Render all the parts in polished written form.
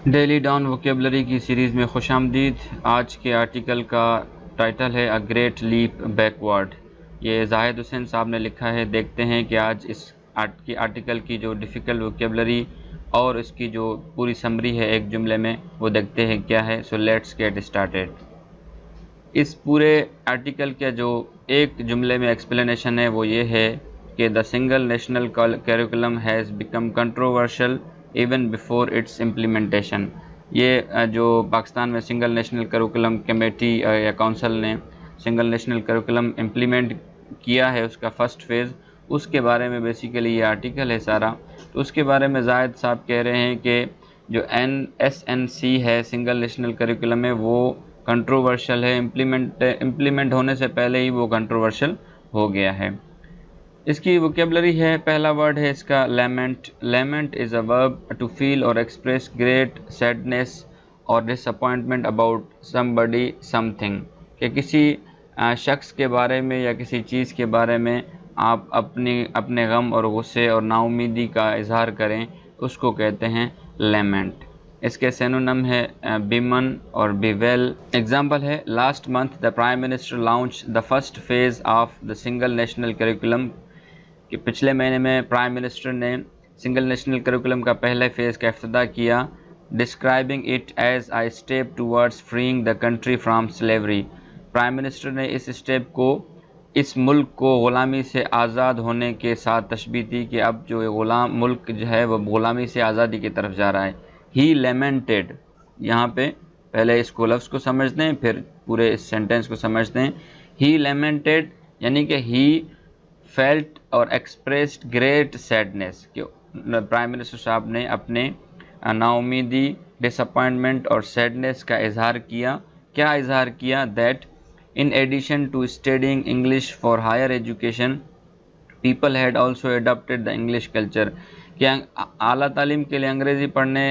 Daily Dawn vocabulary کی series میں خوش آمدید۔ آج کے آرٹیکل کا ٹائٹل ہے اے گریٹ لیپ بیکورڈ۔ یہ زاہد حسین صاحب نے لکھا ہے۔ دیکھتے ہیں کہ آج اس آرٹیکل کی جو ڈیفیکلٹ ووکیبلری اور اس کی جو پوری سمری ہے ایک جملے میں، وہ دیکھتے ہیں کیا ہے۔ So let's get started. اس پورے آرٹیکل کا جو ایک جملے میں ایکسپلینیشن ہے وہ یہ ہے کہ the single national curriculum has become controversial even before its implementation. یہ جو پاکستان میں سنگل نیشنل کیریکولم کمیٹی یا کونسل نے سنگل نیشنل کیریکولم امپلیمنٹ کیا ہے، اس کا فرسٹ فیز، اس کے بارے میں بیسیکلی یہ آرٹیکل ہے سارا۔ تو اس کے بارے میں زاہد صاحب کہہ رہے ہیں کہ جو SNC ہے سنگل نیشنل کیریکولم میں، وہ کنٹروورشل ہے، امپلیمنٹ ہونے سے پہلے ہی وہ کنٹروورشل ہو گیا ہے۔ اس کی ووکیبلری ہے، پہلا ورڈ ہے اس کا لیمنٹ۔ لیمنٹ از اے ورب ٹو فیل اور ایکسپریس گریٹ سیڈنیس اور disappointment about somebody something, کہ کسی شخص کے بارے میں یا کسی چیز کے بارے میں آپ اپنے غم اور غصے اور نا امیدی کا اظہار کریں، اس کو کہتے ہیں لیمنٹ۔ اس کے سینونم ہے بیمن اور بیویل۔ ایگزامپل ہے last month the prime minister launch the first phase of the single national curriculum, کہ پچھلے مہینے میں پرائم منسٹر نے سنگل نیشنل کیریکولم کا پہلے فیز کا افتتاح کیا۔ Describing it as a step towards freeing the country from slavery. Prime minister نے اس اسٹیپ کو اس ملک کو غلامی سے آزاد ہونے کے ساتھ تشبیہ دی کہ اب جو غلام ملک جو ہے وہ غلامی سے آزادی کی طرف جا رہا ہے۔ ہی لیمنٹڈ، یہاں پہ پہلے اس کو لفظ کو سمجھتے ہیں پھر پورے اس سینٹینس کو سمجھتے ہیں۔ ہی لیمنٹڈ یعنی کہ ہی فیلٹ اور ایکسپریسڈ گریٹ سیڈنیس، کہ پرائم منسٹر صاحب نے اپنے نا امیدی، ڈس اپوائنٹمنٹ اور سیڈنیس کا اظہار کیا۔ کیا اظہار کیا؟ That in addition to studying English for higher education, people had also adopted the English culture، کہ اعلیٰ تعلیم کے لیے انگریزی پڑھنے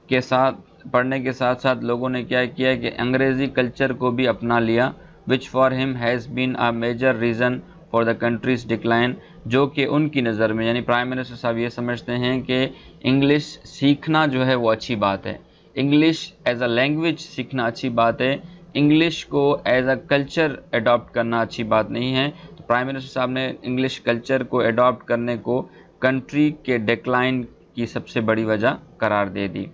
کے ساتھ ساتھ لوگوں نے کیا کیا کہ انگریزی کلچر کو بھی اپنا لیا، which for him has been a major reason for the country's decline، جو کہ ان کی نظر میں، یعنی پرائم منسٹر صاحب یہ سمجھتے ہیں کہ انگلش سیکھنا جو ہے وہ اچھی بات ہے، انگلش ایز اے لینگویج سیکھنا اچھی بات ہے، انگلش کو ایز اے کلچر اڈاپٹ کرنا اچھی بات نہیں ہے۔ تو پرائم منسٹر صاحب نے انگلش کلچر کو اڈاپٹ کرنے کو کنٹری کے ڈیکلائن کی سب سے بڑی وجہ قرار دے دی۔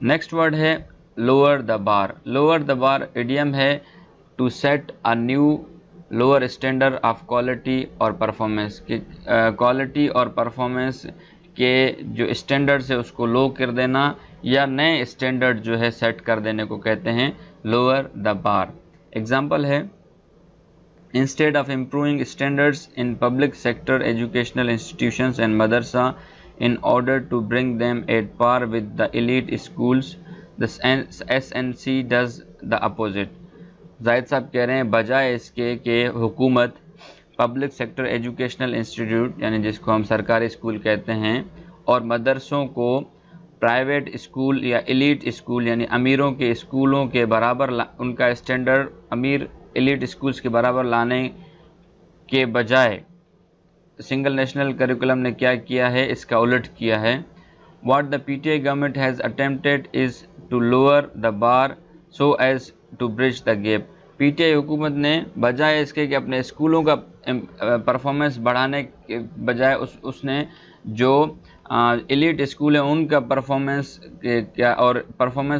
نیکسٹ ورڈ ہے lower the bar. Lower the bar idiom ہے to set a new lower standard of quality اور پرفارمنس، کہ کوالٹی اور پرفارمنس کے جو اسٹینڈرڈ ہے اس کو لو کر دینا یا نئے اسٹینڈرڈ جو ہے سیٹ کر دینے کو کہتے ہیں لوور دا بار۔ ایگزامپل ہے instead of improving standards in public sector educational institutions and مدرسہ in order to bring them at par with the elite schools, the SNC does the opposite۔ زاہد صاحب کہہ رہے ہیں بجائے اس کے کہ حکومت پبلک سیکٹر ایجوکیشنل انسٹیٹیوٹ، یعنی جس کو ہم سرکاری اسکول کہتے ہیں، اور مدرسوں کو پرائیویٹ اسکول یا ایلیٹ اسکول یعنی امیروں کے اسکولوں کے برابر ان کا اسٹینڈرڈ امیر ایلیٹ اسکولز کے برابر لانے کے بجائے سنگل نیشنل کیریکولم نے کیا کیا ہے، اس کا الٹ کیا ہے۔ What the PTA government has attempted is to lower the bar so as to bridge the gap. PTA حکومت نے بجائے اس کے کہ اپنے اسکولوں کا پرفارمنس بڑھانے کے بجائے اس نے جو ایلیٹ اسکول ہیں ان کا پرفارمنس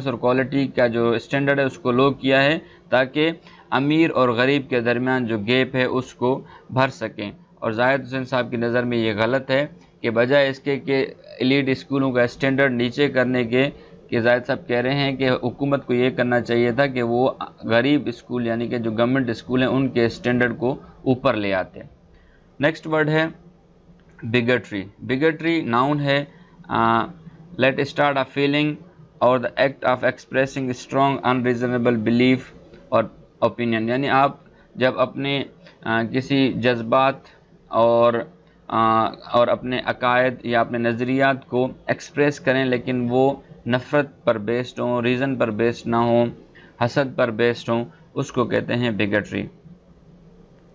اور کوالٹی کا جو اسٹینڈرڈ ہے اس کو لو کیا ہے، تاکہ امیر اور غریب کے درمیان جو گیپ ہے اس کو بھر سکیں۔ اور زاہد حسین صاحب کی نظر میں یہ غلط ہے کہ بجائے اس کے کہ ایلیٹ اسکولوں کا اسٹینڈرڈ نیچے کرنے کے، کہ زاہد صاحب کہہ رہے ہیں کہ حکومت کو یہ کرنا چاہیے تھا کہ وہ غریب اسکول یعنی کہ جو گورنمنٹ اسکول ہیں ان کے اسٹینڈرڈ کو اوپر لے آتے۔ نیکسٹ ورڈ ہے بگٹری۔ بگٹری ناؤن ہے لیٹ اسٹارٹ اے فیلنگ اور the act of expressing strong unreasonable belief اور اوپینین، یعنی آپ جب اپنے کسی جذبات اور اپنے عقائد یا اپنے نظریات کو ایکسپریس کریں لیکن وہ نفرت پر بیسڈ ہوں، ریزن پر بیسڈ نہ ہوں، حسد پر بیسڈ ہوں، اس کو کہتے ہیں بگٹری۔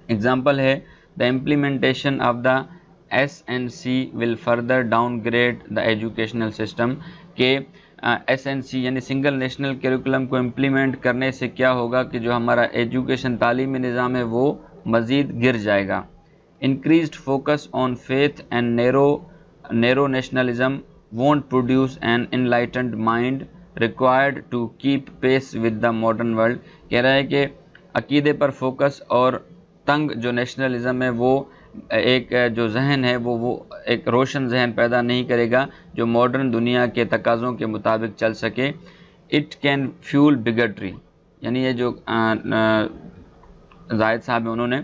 ایگزامپل ہے the implementation of the SNC will further downgrade the educational system, کہ SNC यानी सिंगल नेशनल करिकुलम को इम्प्लीमेंट करने से क्या होगा कि जो हमारा एजुकेशन तालीमी निज़ाम है वो मज़ीद गिर जाएगा। Increased focus on faith and narrow nationalism won't produce an enlightened mind required to keep pace with the modern world. कह रहा है कि अकीदे पर फोकस और तंग जो नेशनलिज्म है वो एक जो जहन है वो एक रोशन जहन पैदा नहीं करेगा जो मॉडर्न दुनिया के तकाज़ों के मुताबिक चल सके। इट कैन फ्यूल बिगटरी, यानी ये जो जाहिद साहब है उन्होंने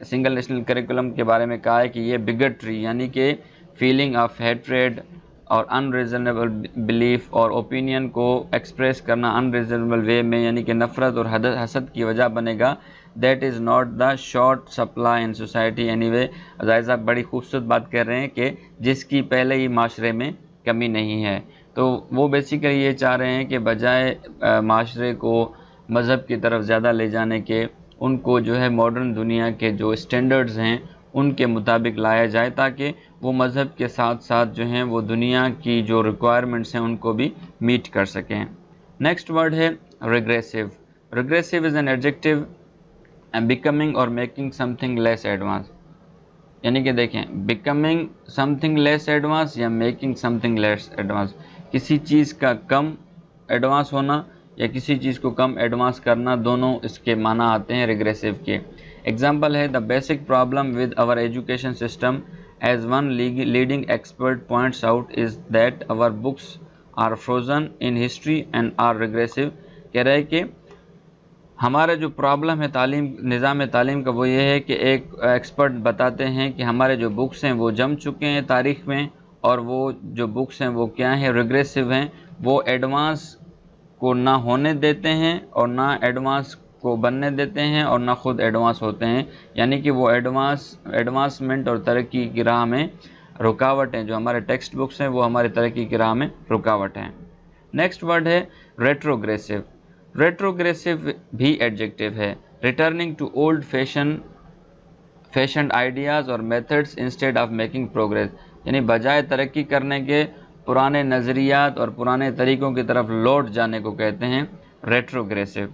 सिंगल नेशनल करिकुलम के बारे में कहा है कि ये बिगटरी यानी कि फीलिंग ऑफ हेट्रेड और अनरीजनेबल बिलीफ और ओपिनियन को एक्सप्रेस करना अनरीजनेबल वे में यानी कि नफ़रत और हसद की वजह बनेगा। That is not the short supply in society anyway. Zahid साहब बड़ी खूबसूरत बात कर रहे हैं कि जिसकी पहले ही माशरे में कमी नहीं है। तो वो बेसिकली ये चाह रहे हैं कि बजाय माशरे को मज़हब की तरफ ज़्यादा ले जाने के उनको जो है मॉडर्न दुनिया के जो स्टैंडर्ड्स हैं उनके मुताबिक लाया जाए ताकि वो मज़हब के साथ साथ जो हैं वो दुनिया की जो रिक्वायरमेंट्स हैं उनको भी मीट कर सकें। नेक्स्ट वर्ड है regressive. Regressive is an adjective becoming और मेकिंग समथिंग लेस एडवांस, यानी कि देखें बिकमिंग समथिंग लेस एडवांस या मेकिंग समथिंग लेस एडवांस, किसी चीज़ का कम एडवांस होना या किसी चीज़ को कम एडवांस करना, दोनों इसके माना आते हैं रिग्रेसिव के। एग्जाम्पल है the basic problem with our education system as one leading expert points out is that our books are frozen in history and are regressive. कह रहे हैं कि हमारा जो प्रॉब्लम है निज़ाम तालीम का वो ये है कि एक एक्सपर्ट बताते हैं कि हमारे जो बुक्स हैं वो जम चुके हैं तारीख़ में और वो जो बुक्स हैं वो क्या हैं, रिग्रेसिव हैं। वो एडवांस को ना होने देते हैं और ना एडवांस को बनने देते हैं और ना खुद एडवांस होते हैं, यानी कि वो एडवांसमेंट और तरक्की की राह में रुकावट हैं। जो हमारे टेक्स्ट बुक्स हैं वो हमारी तरक्की की राह में रुकावट हैं। नेक्स्ट वर्ड है रेट्रोग्रेसिव। रेट्रोग्रेसिव भी एडजेक्टिव है, returning to old fashion ideas और methods instead of making progress, यानी बजाय तरक्की करने के पुराने नज़रियात और पुराने तरीक़ों की तरफ लौट जाने को कहते हैं रेट्रोग्रेसिव।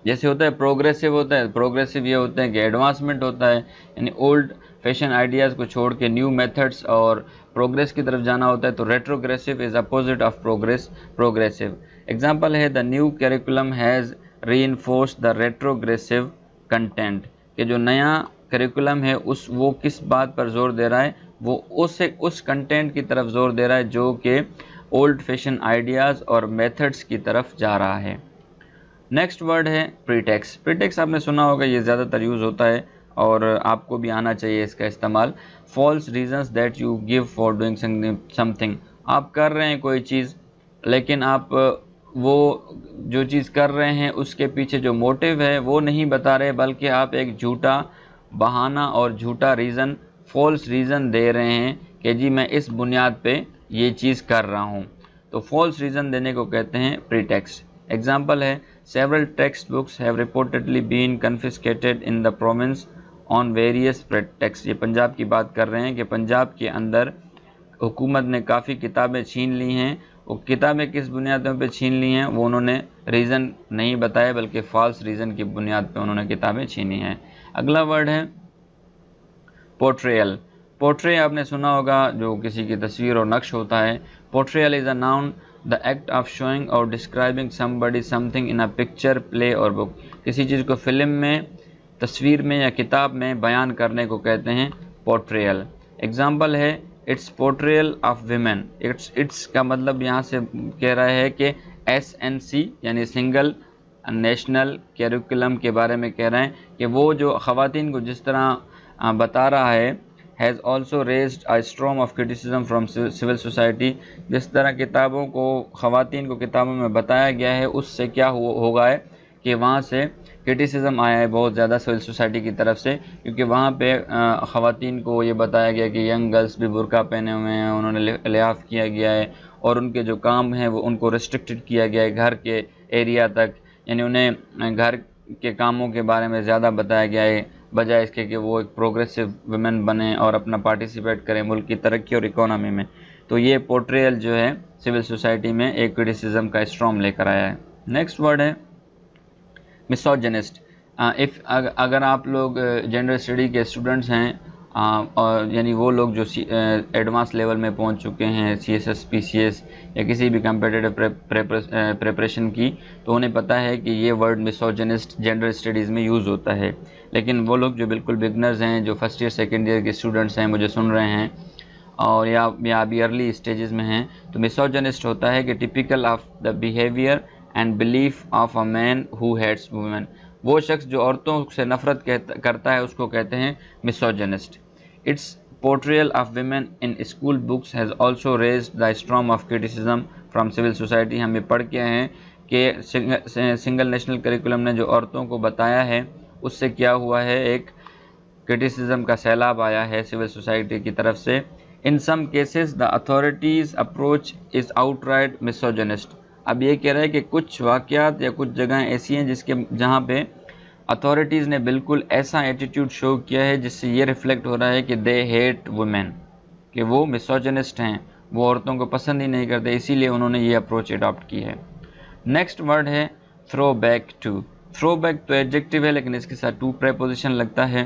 जैसे होता है प्रोग्रेसिव होता है, प्रोग्रेसिव ये होता है कि एडवांसमेंट होता है, यानी ओल्ड फैशन आइडियाज़ को छोड़ के न्यू मेथड्स और प्रोग्रेस की तरफ जाना होता है। तो retrogressive is opposite of progressive. Example है the new curriculum has reinforced the retrogressive content, कि जो नया करिकुलम है वो किस बात पर जोर दे रहा है, वो उस कंटेंट की तरफ जोर दे रहा है जो कि ओल्ड फैशन आइडियाज़ और मेथड्स की तरफ जा रहा है। नेक्स्ट वर्ड है प्रीटेक्स्ट। प्रीटेक्स्ट आपने सुना होगा, ये ज़्यादातर यूज़ होता है और आपको भी आना चाहिए इसका इस्तेमाल। False reasons that you give for doing something, आप कर रहे हैं कोई चीज़ लेकिन आप वो जो चीज़ कर रहे हैं उसके पीछे जो मोटिव है वो नहीं बता रहे, बल्कि आप एक झूठा बहाना और झूठा रीज़न, फॉल्स रीज़न दे रहे हैं कि जी मैं इस बुनियाद पे ये चीज़ कर रहा हूँ। तो फॉल्स रीज़न देने को कहते हैं प्रीटेक्स्ट। एग्जाम्पल है several textbooks have reportedly been confiscated in the province on various pretext. ये पंजाब की बात कर रहे हैं कि पंजाब के अंदर हुकूमत ने काफ़ी किताबें छीन ली हैं। वो किताबें किस बुनियादों पे छीन ली हैं वो उन्होंने रीज़न नहीं बताया, बल्कि फ़ॉल्स रीज़न की बुनियाद पे उन्होंने किताबें छीनी हैं। अगला वर्ड है पोर्ट्रेयल। पोर्ट्रे आपने सुना होगा, जो किसी की तस्वीर और नक्श होता है। Portrayal is a noun the act of showing और describing somebody something in a picture, play और बुक। किसी चीज़ को फिल्म में, तस्वीर में या किताब में बयान करने को कहते हैं पोर्ट्रेयल। एग्जाम्पल है it's portrayal of women. It's का मतलब यहाँ से कह रहा है कि SNC यानी सिंगल नेशनल करिकुलम के बारे में कह रहे हैं कि वो जो ख़वातीन को जिस तरह बता रहा है, has also raised a storm of criticism from civil society. जिस तरह किताबों को, ख़वातीन को किताबों में बताया गया है, उससे क्या होगा है कि वहाँ से क्रिटिसिज्म आया है बहुत ज़्यादा सिविल सोसाइटी की तरफ से, क्योंकि वहाँ पे ख़वातीन को ये बताया गया कि यंग गर्ल्स भी बुर्का पहने हुए हैं, उन्होंने लिहाफ किया गया है और उनके जो काम हैं वो उनको रिस्ट्रिक्टेड किया गया है घर के एरिया तक, यानी उन्हें घर के कामों के बारे में ज़्यादा बताया गया है, बजाय इसके कि वो एक प्रोग्रेसिव वुमेन बने और अपना पार्टिसिपेट करें मुल्क की तरक्की और इकोनॉमी में। तो ये पोर्ट्रेयल जो है सिविल सोसाइटी में एक क्रिटिसिज्म का स्ट्रॉम लेकर आया है। नेक्स्ट वर्ड है मिसोजिनिस्ट। अगर आप लोग जेंडर स्टडी के स्टूडेंट्स हैं और यानी वो लोग जो एडवांस लेवल में पहुंच चुके हैं CSS PCS या किसी भी कम्पिटिटिव प्रिपरेशन की, तो उन्हें पता है कि ये वर्ड मिसोजिनिस्ट जेंडर स्टडीज़ में यूज़ होता है। लेकिन वो लोग जो बिल्कुल बिगनर्स हैं, जो फर्स्ट ईयर सेकेंड ईयर के स्टूडेंट्स हैं, मुझे सुन रहे हैं और या अभी अर्ली स्टेजेस में हैं, तो मिसोजिनिस्ट होता है कि typical of the behaviour and belief of a man who hates women. वो शख्स जो औरतों से नफरत करता है उसको कहते हैं misogynist. Its portrayal of women in school books has also raised the storm of criticism from civil society। हम ये पढ़ के हैं कि सिंगल नेशनल करिकुलम ने जो औरतों को बताया है उससे क्या हुआ है, एक क्रिटिसिज्म का सैलाब आया है सिविल सोसाइटी की तरफ से। In some cases the authorities approach is outright misogynist. अब ये कह रहा है कि कुछ वाक़यात या कुछ जगहें ऐसी हैं जहाँ पे अथॉरिटीज़ ने बिल्कुल ऐसा एटीट्यूड शो किया है जिससे ये रिफ्लेक्ट हो रहा है कि दे हेट वुमेन, कि वो मिसोजिनिस्ट हैं, वो औरतों को पसंद ही नहीं करते, इसीलिए उन्होंने ये अप्रोच अडॉप्ट की है। नेक्स्ट वर्ड है throwback to. Throwback तो एडजेक्टिव है लेकिन इसके साथ टू प्रेपोजिशन लगता है।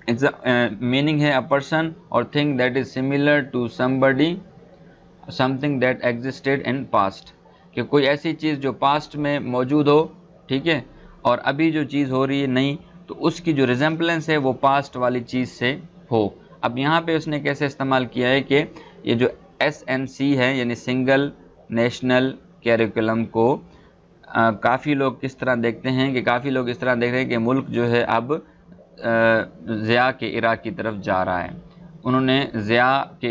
मीनिंग है अ पर्सन और thing that is similar to somebody something that existed in past, कि कोई ऐसी चीज़ जो पास्ट में मौजूद हो, ठीक है, और अभी जो चीज़ हो रही है नहीं, तो उसकी जो रिजेम्बलेंस है वो पास्ट वाली चीज़ से हो। अब यहाँ पे उसने कैसे इस्तेमाल किया है कि ये जो SNC है यानी सिंगल नेशनल कैरिकुलम को काफ़ी लोग किस तरह देखते हैं कि काफ़ी लोग इस तरह देख रहे हैं कि मुल्क जो है अब ज़िया के इराक़ की तरफ जा रहा है। उन्होंने ज़िया के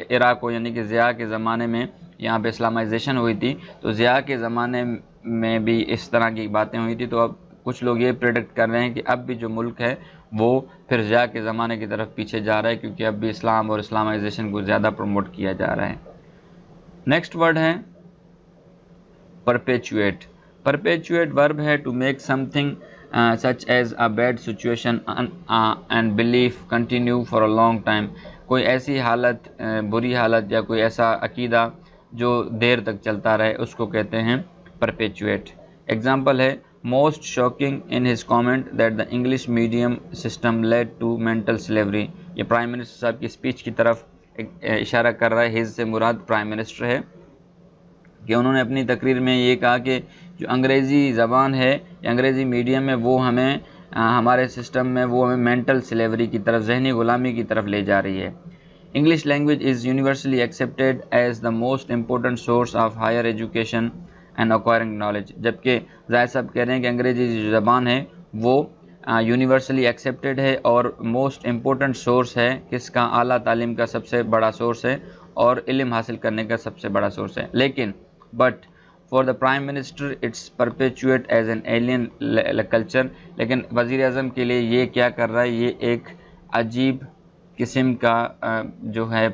इराक़ को यानी कि ज़िया के ज़माने में यहाँ पे इस्लामाइजेशन हुई थी, तो ज़िया के ज़माने में भी इस तरह की बातें हुई थी। तो अब कुछ लोग ये प्रेडिक्ट कर रहे हैं कि अब भी जो मुल्क है वो फिर ज़िया के ज़माने की तरफ पीछे जा रहा है, क्योंकि अब भी इस्लाम और इस्लामाइजेशन को ज़्यादा प्रमोट किया जा रहा है। नेक्स्ट वर्ड है परपेचुएट। परपेचुएट वर्ब है to make something such as a bad situation and belief continue for a long time. कोई ऐसी हालत, बुरी हालत या कोई ऐसा अकीदा जो देर तक चलता रहे उसको कहते हैं परपेचुएट। एग्जाम्पल है most shocking in his comment that the English medium system led to mental slavery. ये प्राइम मिनिस्टर साहब की स्पीच की तरफ इशारा कर रहा है। हिज से मुराद प्राइम मिनिस्टर है कि उन्होंने अपनी तकरीर में ये कहा कि जो अंग्रेज़ी ज़बान है या अंग्रेज़ी मीडियम है वो हमें हमारे सिस्टम में वो हमें मेंटल स्लेवरी की तरफ, जहनी ग़ुलामी की तरफ ले जा रही है। English language is universally accepted as the most important source of higher education and acquiring knowledge। जबकि जाहिद साहब कह रहे हैं कि अंग्रेज़ी जो ज़बान है वो यूनिवर्सली एक्सेप्टेड है और मोस्ट इम्पोर्टेंट सोर्स है किसका, आला तालीम का सबसे बड़ा सोर्स है और इल्म हासिल करने का सबसे बड़ा सोर्स है। लेकिन but for the prime minister it's perpetuate as an alien culture. लेकिन वज़ीर आज़म के लिए ये क्या कर रहा है, ये एक अजीब किस्म का जो है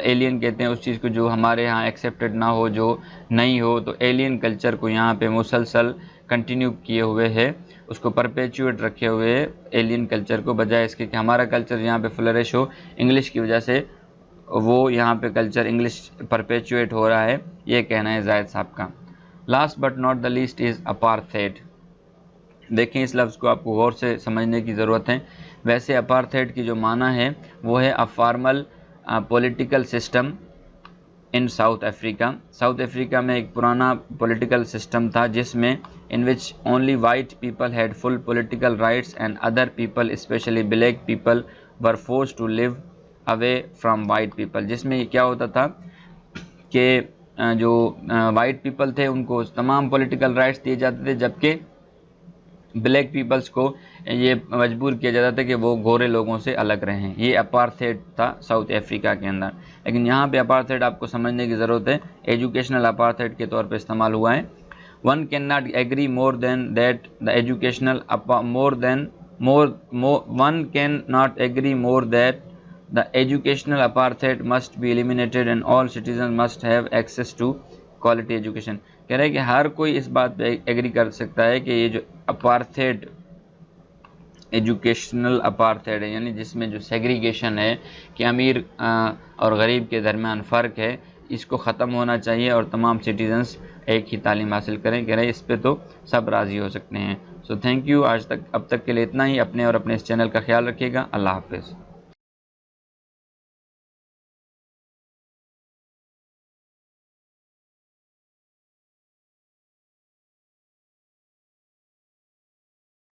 एलियन कहते हैं उस चीज़ को जो हमारे यहाँ एक्सेप्टेड ना हो, जो नहीं हो, तो एलियन कल्चर को यहाँ पे मुसलसल कंटिन्यू किए हुए है, उसको परपेचुएट रखे हुए एलियन कल्चर को, बजाय इसके कि हमारा कल्चर यहाँ पे फ्लरिश हो। इंग्लिश की वजह से वो यहाँ पे कल्चर इंग्लिश परपेचुएट हो रहा है, ये कहना है जायद साहब का। Last but not the least is apartheid. देखें इस लफ्ज़ को आपको गौर से समझने की ज़रूरत है। वैसे अपार्थेड की जो माना है वो है a formal political system in South Africa. South Africa में एक पुराना पॉलिटिकल सिस्टम था जिसमें in which only white people had full political rights and other people specially black people were forced to live away from white people. जिसमें क्या होता था कि जो वाइट पीपल थे उनको तमाम पॉलिटिकल राइट्स दिए जाते थे, जबकि ब्लैक पीपल्स को ये मजबूर किया जाता था कि वो गोरे लोगों से अलग रहें। ये अपार्थेड था साउथ अफ्रीका के अंदर। लेकिन यहाँ पे अपार्थेड आपको समझने की ज़रूरत है, एजुकेशनल अपार्थेड के तौर पे इस्तेमाल हुआ है। One can not agree more than that the educational one can not agree more that the educational apartheid must be eliminated and all citizen must have access to quality education. कह रहे हैं कि हर कोई इस बात पे एग्री कर सकता है कि ये जो अपार्थेड एजुकेशनल अपार्थेड है, यानी जिसमें जो सेग्रीगेशन है कि अमीर और गरीब के दरमियान फ़र्क है, اس کو ختم ہونا چاہیے اور تمام سٹیزنز ایک ہی تعلیم حاصل کریں کہ اس پہ تو سب راضی ہو سکتے ہیں۔ سو تھینک یو، اب تک کے لیے اتنا ہی۔ اپنے اور اپنے اس چینل کا خیال رکھیے گا۔ اللہ حافظ۔